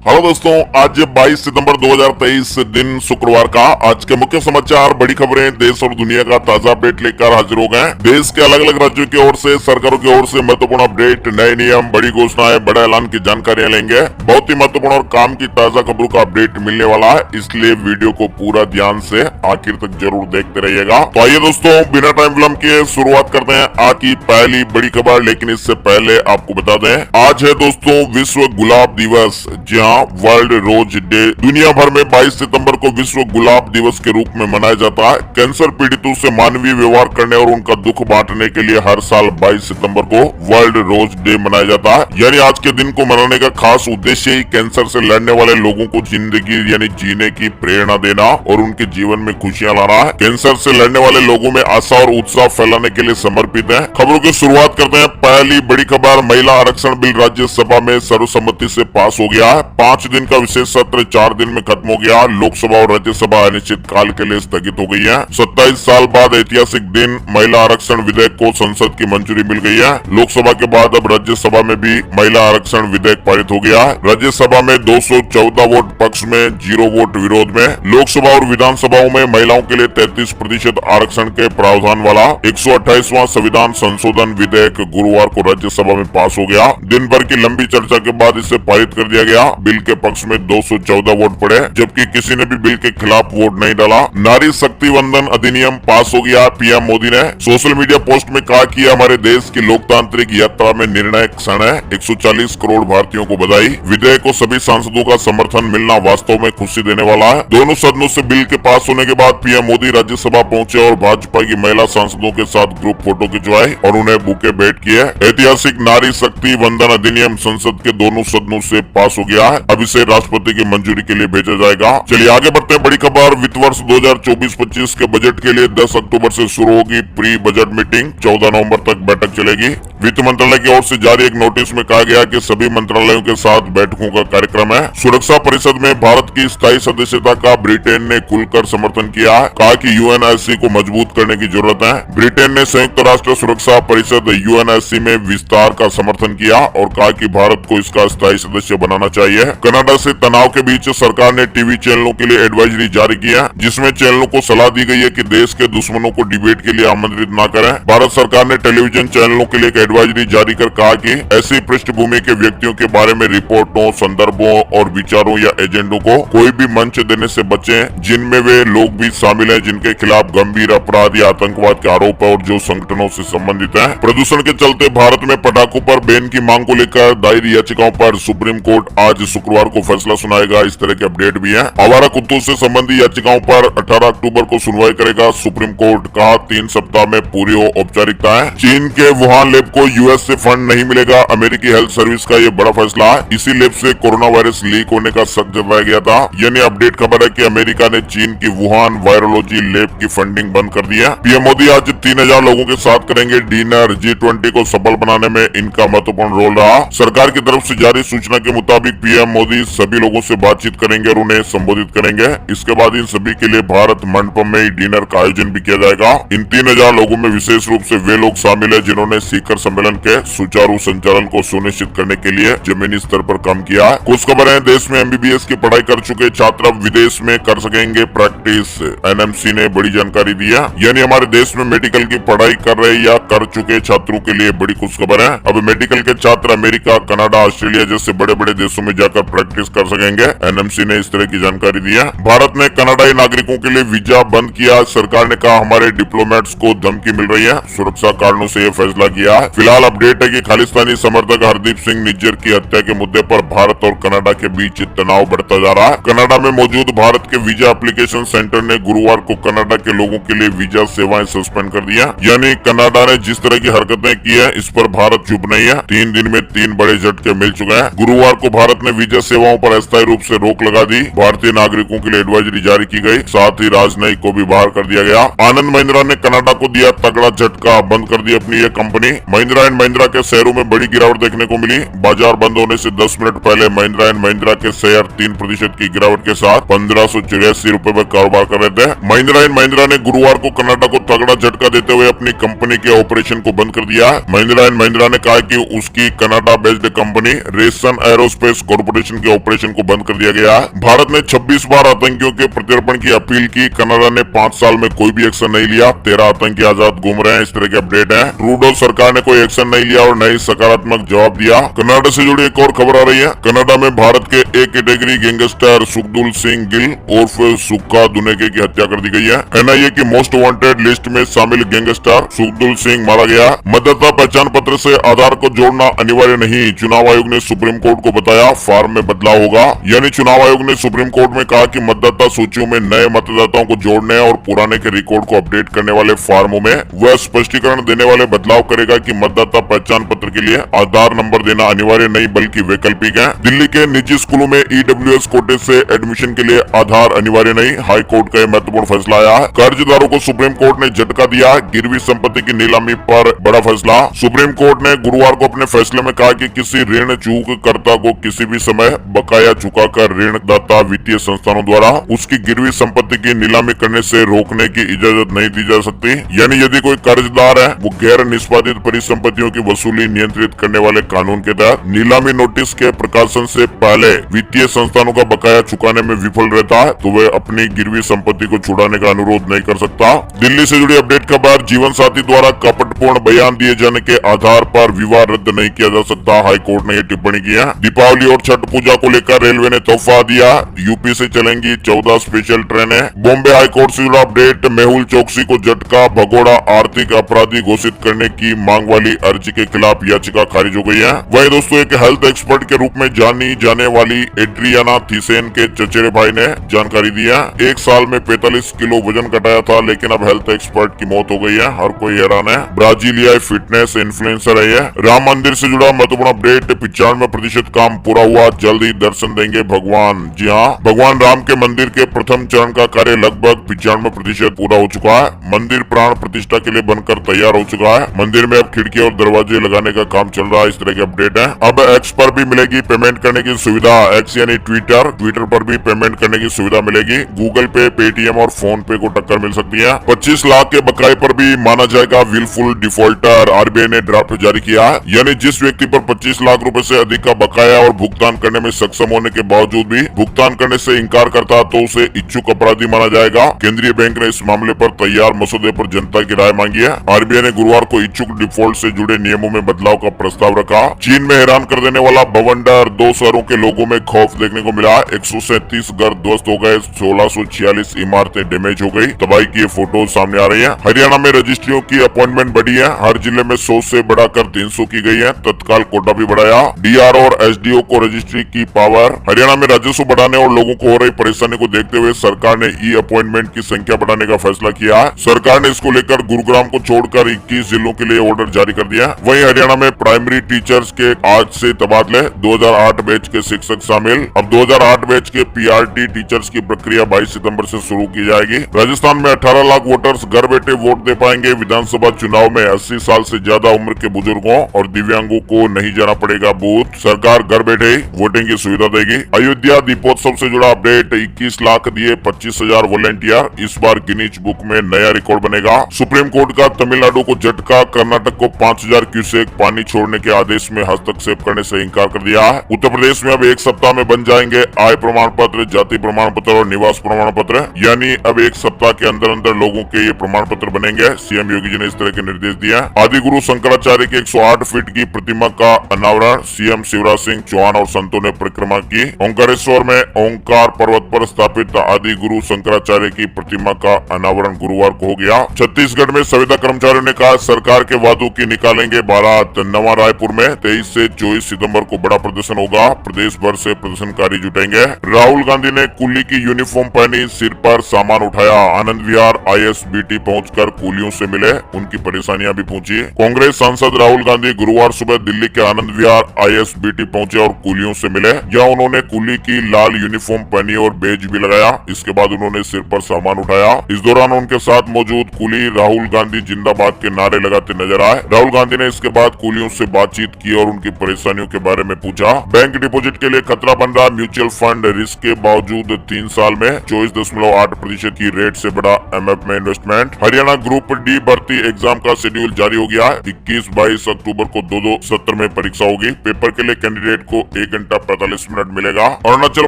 Hello दोस्तों, आज 22 सितंबर 2023 दिन शुक्रवार का आज के मुख्य समाचार, बड़ी खबरें, देश और दुनिया का ताजा अपडेट लेकर हाजिर हो गए। देश के अलग अलग राज्यों की ओर से, सरकारों की ओर से महत्वपूर्ण अपडेट, नए नियम, बड़ी घोषणाएं, बड़े ऐलान की जानकारियां लेंगे। बहुत ही महत्वपूर्ण और काम की ताजा खबरों का अपडेट मिलने वाला है, इसलिए वीडियो को पूरा ध्यान से आखिर तक जरूर देखते रहिएगा। तो आइए दोस्तों, बिना टाइम विलंब किए शुरुआत करते हैं आज की पहली बड़ी खबर। लेकिन इससे पहले आपको बता दें, आज है दोस्तों विश्व गुलाब दिवस। जी हाँ, वर्ल्ड रोज डे। दुनिया भर में 22 सितंबर को विश्व गुलाब दिवस के रूप में मनाया जाता है। कैंसर पीड़ितों से मानवीय व्यवहार करने और उनका दुख बांटने के लिए हर साल 22 सितंबर को वर्ल्ड रोज डे मनाया जाता है। यानी आज के दिन को मनाने का खास उद्देश्य ही कैंसर से लड़ने वाले लोगों को जिंदगी यानी जीने की प्रेरणा देना और उनके जीवन में खुशियां लाना है। कैंसर से लड़ने वाले लोगों में आशा और उत्साह फैलाने के लिए समर्पित है। खबरों की शुरुआत करते हैं। पहली बड़ी खबर, महिला आरक्षण बिल राज्यसभा में सर्वसम्मति से पास हो गया है। 5 दिन का विशेष सत्र 4 दिन में खत्म हो गया। लोकसभा और राज्यसभा अनिश्चित काल के लिए स्थगित हो गई है। 27 साल बाद ऐतिहासिक दिन महिला आरक्षण विधेयक को संसद की मंजूरी मिल गई है। लोकसभा के बाद अब राज्यसभा में भी महिला आरक्षण विधेयक पारित हो गया है। राज्यसभा में 214 वोट पक्ष में, 0 वोट विरोध में। लोकसभा और विधानसभाओं में महिलाओं के लिए 33% आरक्षण के प्रावधान वाला 128वां संविधान संशोधन विधेयक गुरुवार को राज्यसभा में पास हो गया। दिन भर की लंबी चर्चा के बाद इसे पारित कर दिया गया। बिल के पक्ष में 214 वोट पड़े, जबकि किसी ने भी बिल के खिलाफ वोट नहीं डाला। नारी शक्ति वंदन अधिनियम पास हो गया। पीएम मोदी ने सोशल मीडिया पोस्ट में कहा कि हमारे देश की लोकतांत्रिक यात्रा में निर्णायक क्षण है। 140 करोड़ भारतीयों को बधाई। विधेयक को सभी सांसदों का समर्थन मिलना वास्तव में खुशी देने वाला है। दोनों सदनों से बिल के पास होने के बाद पीएम मोदी राज्यसभा पहुंचे और भाजपा की महिला सांसदों के साथ ग्रुप फोटो खिंचवाई और उन्हें बुके भेंट किए। ऐतिहासिक नारी शक्ति वंदन अधिनियम संसद के दोनों सदनों से पास हो गया है। अब इसे राष्ट्रपति की मंजूरी के लिए भेजा जाएगा। चलिए आगे बढ़ते हैं। बड़ी खबर, वित्त वर्ष 2024-25 के बजट के लिए 10 अक्टूबर से शुरू होगी प्री बजट मीटिंग। 14 नवंबर तक बैठक चलेगी। वित्त मंत्रालय की ओर से जारी एक नोटिस में कहा गया कि सभी मंत्रालयों के साथ बैठकों का कार्यक्रम है। सुरक्षा परिषद में भारत की स्थायी सदस्यता का ब्रिटेन ने खुलकर समर्थन किया है। कहा कि यूएनएससी को मजबूत करने की जरूरत है। ब्रिटेन ने संयुक्त राष्ट्र सुरक्षा परिषद यूएनएससी में विस्तार का समर्थन किया और कहा कि भारत को इसका स्थायी सदस्य बनाना चाहिए। कनाडा से तनाव के बीच सरकार ने टीवी चैनलों के लिए एडवाइजरी जारी किया, जिसमें चैनलों को सलाह दी गई है कि देश के दुश्मनों को डिबेट के लिए आमंत्रित न करें। भारत सरकार ने टेलीविजन चैनलों के लिए एक एडवाइजरी जारी कर कहा कि ऐसी पृष्ठभूमि के व्यक्तियों के बारे में रिपोर्टों, संदर्भों और विचारों या एजेंडों को कोई भी मंच देने से बचें, जिनमें वे लोग भी शामिल हैं जिनके खिलाफ गंभीर अपराध या आतंकवाद के आरोप है और जो संगठनों से संबंधित हैं। प्रदूषण के चलते भारत में पटाखों पर बैन की मांग को लेकर दायर याचिकाओं पर सुप्रीम कोर्ट आज शुक्रवार को फैसला सुनाएगा। इस तरह के अपडेट भी हैं। आवारा कुत्तों से संबंधी याचिकाओं पर 18 अक्टूबर को सुनवाई करेगा सुप्रीम कोर्ट का। 3 सप्ताह में पूरी हो औपचारिकता है। चीन के वुहान लैब को यूएस से फंड नहीं मिलेगा। अमेरिकी हेल्थ सर्विस का ये बड़ा फैसला है। इसी लैब से कोरोना वायरस लीक होने का शक जताया गया था। यानी अपडेट खबर है कि अमेरिका ने चीन की वुहान वायरोलॉजी लैब की फंडिंग बंद कर दी है। पीएम मोदी आज 3000 लोगों के साथ करेंगे डिनर। G20 को सफल बनाने में इनका महत्वपूर्ण रोल रहा। सरकार की तरफ से जारी सूचना के मुताबिक पीएम मोदी सभी लोगों से बातचीत करेंगे और उन्हें संबोधित करेंगे। इसके बाद इन सभी के लिए भारत मंडपम में डिनर का आयोजन भी किया जाएगा। इन 3000 लोगों में विशेष रूप से वे लोग शामिल है जिन्होंने शिखर सम्मेलन के सुचारू संचालन को सुनिश्चित करने के लिए जमीनी स्तर पर काम किया है। कुछ खबर है, देश में एमबीबीएस की पढ़ाई कर चुके छात्र अब विदेश में कर सकेंगे प्रैक्टिस। एनएमसी ने बड़ी जानकारी दी है। यानी हमारे देश में मेडिकल की पढ़ाई कर रहे या कर चुके छात्रों के लिए बड़ी खुश खबर है। अब मेडिकल के छात्र अमेरिका, कनाडा, ऑस्ट्रेलिया जैसे बड़े बड़े देशों में जाकर प्रैक्टिस कर सकेंगे। एनएमसी ने इस तरह की जानकारी दी है। भारत ने कनाडाई नागरिकों के लिए वीजा बंद किया। सरकार ने कहा हमारे डिप्लोमेट्स को धमकी मिल रही है। सुरक्षा कारणों से यह फैसला किया है। फिलहाल अपडेट है कि खालिस्तानी समर्थक हरदीप सिंह निज्जर की हत्या के मुद्दे पर भारत और कनाडा के बीच तनाव बढ़ता जा रहा है। कनाडा में मौजूद भारत के वीजा एप्लीकेशन सेंटर ने गुरुवार को कनाडा के लोगों के लिए वीजा सेवाएं सस्पेंड कर दिया। यानी कनाडा ने जिस तरह की हरकतें की है, इस पर भारत चुप नहीं है। 3 दिन में 3 बड़े झटके मिल चुके हैं। गुरुवार को भारत ने वीजा सेवाओं पर अस्थायी रूप से रोक लगा दी। भारतीय नागरिकों के लिए एडवाइजरी जारी की गई। साथ ही राजनयिक को भी बाहर कर दिया गया। आनंद महिंद्रा ने कनाडा को दिया तगड़ा झटका, बंद कर दी अपनी ये कंपनी। महिंद्रा एंड महिंद्रा के शेयरों में बड़ी गिरावट देखने को मिली। बाजार बंद होने से 10 मिनट पहले महिंद्रा एंड महिंद्रा के शेयर 3% की गिरावट के साथ 1584 रुपए में कारोबार कर रहे थे। महिंद्रा एंड महिंद्रा ने गुरुवार को कनाडा को तगड़ा झटका देते हुए अपनी कंपनी के ऑपरेशन को बंद कर दिया है। महिंद्रा एंड महिंद्रा ने कहा कि उसकी Canada based company ration aerospace corporation deportation के ऑपरेशन को बंद कर दिया गया है। भारत ने 26 बार आतंकियों के प्रत्यर्पण की अपील की, कनाडा ने 5 साल में कोई भी एक्शन नहीं लिया, 13 आतंकी आजाद घूम रहे हैं। इस तरह के अपडेट है। ट्रूडो सरकार ने कोई एक्शन नहीं लिया और नई सकारात्मक जवाब दिया। कनाडा से जुड़ी एक और खबर आ रही है। कनाडा में भारत के एक कैटेगरी गैंगस्टर सुखदुल सिंह गिल उर्फ सुक्का दुनेके की हत्या कर दी गई है। एनआईए की मोस्ट वांटेड लिस्ट में शामिल गैंगस्टर सुखदुल सिंह मारा गया। मतदाता पहचान पत्र से आधार को जोड़ना अनिवार्य नहीं, चुनाव आयोग ने सुप्रीम कोर्ट को बताया। फॉर्म में बदलाव होगा, यानी चुनाव आयोग ने सुप्रीम कोर्ट में कहा कि मतदाता सूचियों में नए मतदाताओं को जोड़ने और पुराने के रिकॉर्ड को अपडेट करने वाले फॉर्मों में वह स्पष्टीकरण देने वाले बदलाव करेगा कि मतदाता पहचान पत्र के लिए आधार नंबर देना अनिवार्य नहीं बल्कि वैकल्पिक है। दिल्ली के निजी स्कूलों में ईडब्ल्यूएस कोटे से एडमिशन के लिए आधार अनिवार्य नहीं, हाई कोर्ट का यह महत्वपूर्ण फैसला आया है। कर्जदारों को सुप्रीम कोर्ट ने झटका दिया, गिरवी संपत्ति की नीलामी पर बड़ा फैसला। सुप्रीम कोर्ट ने गुरुवार को अपने फैसले में कहा कि किसी ऋण चूककर्ता को किसी भी समय बकाया चुकाकर ऋणदाता वित्तीय संस्थानों द्वारा उसकी गिरवी संपत्ति की नीलामी करने से रोकने की इजाजत नहीं दी जा सकती। यानी यदि कोई कर्जदार है वो गैर निष्पादित परिसंपत्तियों की वसूली नियंत्रित करने वाले कानून के तहत नीलामी नोटिस के प्रकाशन से पहले वित्तीय संस्थानों का बकाया चुकाने में विफल रहता है तो वह अपनी गिरवी संपत्ति को छुड़ाने का अनुरोध नहीं कर सकता। दिल्ली से जुड़ी अपडेट खबर, जीवन साथी द्वारा कपटपूर्ण बयान दिए जाने के आधार पर विवाह रद्द नहीं किया जा सकता, हाई कोर्ट ने यह टिप्पणी की है। दीपावली और छठ पूजा को लेकर रेलवे ने तोहफा दिया, यूपी से चलेंगी 14 स्पेशल ट्रेनें। बॉम्बे हाई कोर्ट से जुड़ा अपडेट, मेहुल चोकसी को झटका, भगोड़ा आर्थिक अपराधी घोषित करने की मांग वाली अर्जी के खिलाफ याचिका खारिज हो गई है। वही दोस्तों एक हेल्थ एक्सपर्ट के रूप में जानी जाने वाली एड्रियाना थीसेन के चचेरे भाई ने जानकारी दी है। 1 साल में 45 किलो वजन घटाया था, लेकिन अब हेल्थ एक्सपर्ट की मौत हो गई है। हर कोई हैरान है। ब्राजीलियाई फिटनेस इन्फ्लुएंसर है। राम मंदिर से जुड़ा महत्वपूर्ण अपडेट, 95% काम पूरा हुआ, जल्द ही दर्शन देंगे भगवान। जी हाँ, भगवान राम के मंदिर के प्रथम चरण का कार्य लगभग 95% पूरा हो चुका है। मंदिर प्राण प्रतिष्ठा के लिए बनकर तैयार हो चुका है। मंदिर में अब खिड़की और दरवाजे लगाने का काम चल रहा है। इस तरह के अपडेट है। अब एक्स पर भी मिलेगी पेमेंट करने की सुविधा। एक्स यानी ट्विटर पर भी पेमेंट करने की सुविधा मिलेगी। गूगल पे, पेटीएम और फोन पे को टक्कर मिल सकती है। 25 लाख के बकाये पर भी माना जाएगा विलफुल डिफॉल्टर। आरबीआई ने ड्राफ्ट जारी किया है, यानी जिस व्यक्ति पर 25 लाख रुपए से अधिक का बकाया और भुगतान करने में सक्षम होने के बावजूद भी भुगतान करने से इनकार करता तो उसे इच्छुक अपराधी माना जाएगा। केंद्रीय बैंक ने इस मामले पर तैयार मसौदे पर जनता की राय मांगी है। आरबीआई ने गुरुवार को इच्छुक डिफॉल्ट से जुड़े नियमों में बदलाव का प्रस्ताव रखा। चीन में हैरान कर देने वाला बवंडर, 2 शहरों के लोगों में खौफ देखने को मिला। 137 घर ध्वस्त हो गए, 1646 इमारतें डैमेज हो गई। तबाही की फोटो सामने आ रही है। हरियाणा में रजिस्ट्रियों की अपॉइंटमेंट बढ़ी है। हर जिले में 100 से बढ़ाकर 300 की गई है। तत्काल कोटा भी बढ़ाया। डीआर और एसडीओ को रजिस्ट्री की पावर। हरियाणा में राजस्व बढ़ाने और लोगों को हो रही परेशानी को देखते हुए सरकार ने ई अपॉइंटमेंट की संख्या बढ़ाने का फैसला किया है। सरकार ने इसको लेकर गुरुग्राम को छोड़कर 21 जिलों के लिए ऑर्डर जारी कर दिया। वहीं हरियाणा में प्राइमरी टीचर्स के आज से तबादले, 2008 बैच के शिक्षक शामिल। अब 2008 बैच के पीआरटी टीचर्स की प्रक्रिया 22 सितंबर से शुरू की जाएगी। राजस्थान में 18 लाख वोटर्स घर बैठे वोट दे पाएंगे। विधानसभा चुनाव में 80 साल से ज्यादा उम्र के बुजुर्गों और दिव्यांगों को नहीं जाना पड़ेगा बूथ। सरकार घर बैठे ही वोटिंग की सुविधा देगी। अयोध्या दीपोत्सव से जुड़ा अपडेट, 21 लाख दिए 25,000 वॉलेंटियर। इस बार गिनीज बुक में नया रिकॉर्ड बनेगा। सुप्रीम कोर्ट का तमिलनाडु को झटका, कर्नाटक को 5000 क्यूसेक पानी छोड़ने के आदेश में हस्तक्षेप करने से इंकार कर दिया है। उत्तर प्रदेश में अब 1 सप्ताह में बन जाएंगे आय प्रमाण पत्र, जाति प्रमाण पत्र और निवास प्रमाण पत्र। यानी अब 1 सप्ताह के अंदर अंदर लोगों के ये प्रमाण पत्र बनेंगे। सीएम योगी जी ने इस तरह के निर्देश दिया। आदि गुरु शंकराचार्य की 108 फीट की प्रतिमा का अनावरण सीएम शिवराज सिंह चौहान और संतों ने परिक्रमा की। ओंकारेश्वर में ओंकार पर्वत पर स्थापित आदि गुरु शंकराचार्य की प्रतिमा का अनावरण गुरुवार को हो गया। छत्तीसगढ़ में संविदा कर्मचारियों ने कहा सरकार के वादों की निकालेंगे बारात। नवा रायपुर में 23 से 24 सितंबर को बड़ा प्रदर्शन होगा। प्रदेश भर से प्रदर्शनकारी जुटेंगे। राहुल गांधी ने कुली की यूनिफॉर्म पहनी, सिर पर सामान उठाया। आनंद विहार आईएसबीटी पहुंचकर कुलियों से मिले, उनकी परेशानियां भी पूछी। कांग्रेस सांसद राहुल गांधी गुरुवार सुबह दिल्ली के आनंद विहार आईएसबीटी पहुंचे और कुलियों से मिले। जहां उन्होंने कुली की लाल यूनिफॉर्म पहनी और बेज भी लगाया। इसके बाद उन्होंने सिर पर सामान उठाया। इस दौरान उनके साथ मौजूद कुली राहुल गांधी जिंदाबाद के नारे लगाते नजर आए। राहुल गांधी ने इसके बाद कुलियों से बातचीत की और उनकी परेशानियों के बारे में पूछा। बैंक डिपॉजिट के लिए खतरा बन रहा म्यूचुअल फंड, रिस्क के बावजूद 3 साल में 24.8% की रेट से बढ़ा एमएफ में इन्वेस्टमेंट। हरियाणा ग्रुप डी भर्ती एग्जाम का शेड्यूल जारी हो गया है। 21-22 अक्टूबर को 2-2 सत्र में परीक्षा होगी। पेपर के लिए कैंडिडेट को 1 घंटा 45 मिनट मिलेगा। अरुणाचल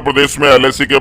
प्रदेश में LIC के